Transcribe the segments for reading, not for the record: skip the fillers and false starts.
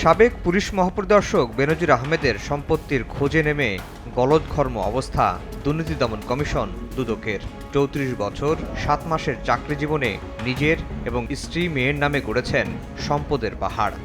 সাবেক পুলিশ মহাপরিদর্শক বেনজির আহমেদের সম্পত্তির খোঁজে নেমে গলদঘর্ম অবস্থা দুর্নীতি দমন কমিশন দুদকের। ৩৪ বছর ৭ মাসের চাকরি জীবনে নিজের এবং স্ত্রী মেয়ের নামে গড়েছেন সম্পদের পাহাড়।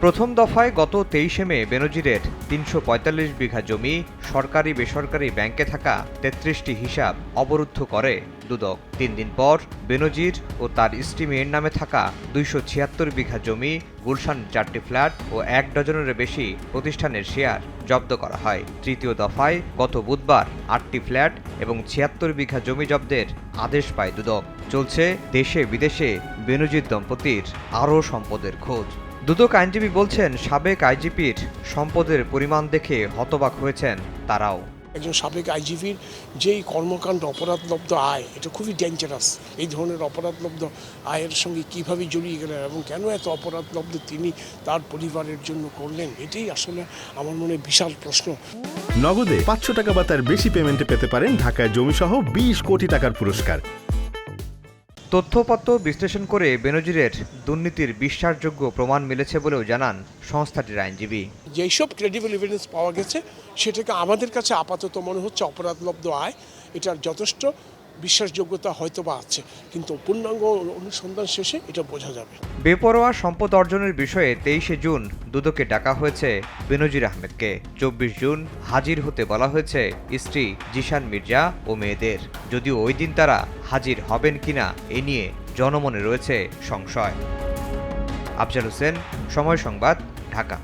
প্রথম দফায় গত ২৩ মে বেনজিরের ৩৪৫ বিঘা জমি সরকারি বেসরকারি ব্যাংকে থাকা ৩৩টি হিসাব অবরুদ্ধ করে দুদক। ৩ দিন পর বেনজির ও তার স্ত্রী মেয়ের নামে থাকা ২৭৬ বিঘা জমি, গুলশান ৪টি ফ্ল্যাট ও ১ ডজনেরও বেশি প্রতিষ্ঠানের শেয়ার জব্দ করা হয়। তৃতীয় দফায় গত বুধবার ৮টি ফ্ল্যাট এবং ৭৬ বিঘা জমি জব্দের আদেশ পায় দুদক। চলছে দেশে বিদেশে বেনজির দম্পতির আরও সম্পদের খোঁজ। দুদক আইনজীবী বলছেন, সাবেক আইজিপির সম্পদের পরিমাণ দেখে হতবাক হয়েছেন তারাও। একজন সাবেক আইজিপির যেই কর্মকাণ্ড অপরাধলব্ধ আয়, এটা খুবই ডেঞ্জারাস। এই ধরনের অপরাধলব্ধ আয়ের সঙ্গে কীভাবে জড়িয়ে গেলেন এবং কেন এত অপরাধলব্ধ তিনি তার পরিবারের জন্য করলেন, এটাই আসলে আমার মনে বিশাল প্রশ্ন। নগদে ৫০০ টাকা বা তার বেশি পেমেন্টে পেতে পারেন ঢাকায় জমিসহ ২০ কোটি টাকার পুরস্কার। তথ্যপত্র বিশ্লেষণ করে বেনজিরের দুর্নীতির বিশ্বাসযোগ্য প্রমাণ মিলেছে বলেও জানান সংস্থাটির আইনজীবী। যেসব ক্রেডিবল এভিডেন্স পাওয়া গেছে সেটাকে আমাদের কাছে আপাতত মনে হচ্ছে অপরাধলব্ধ আয়, এটার যথেষ্ট বিশ্বাসযোগ্যতা হয়তো বা আছে, কিন্তু পূর্ণাঙ্গ অনুসন্ধান শেষে এটা বোঝা যাবে। বেপরোয়া সম্পদ অর্জনের বিষয়ে ২৩ জুন দুদকে ডাকা হয়েছে বেনজির আহমেদকে। ২৪ জুন হাজির হতে বলা হয়েছে স্ত্রী জিশান মির্জা ও মেয়েদের। যদিও ওই দিন তারা হাজির হবেন কিনা এ নিয়ে জনমনে রয়েছে সংশয়। আফজাল হোসেন, সময় সংবাদ, ঢাকা।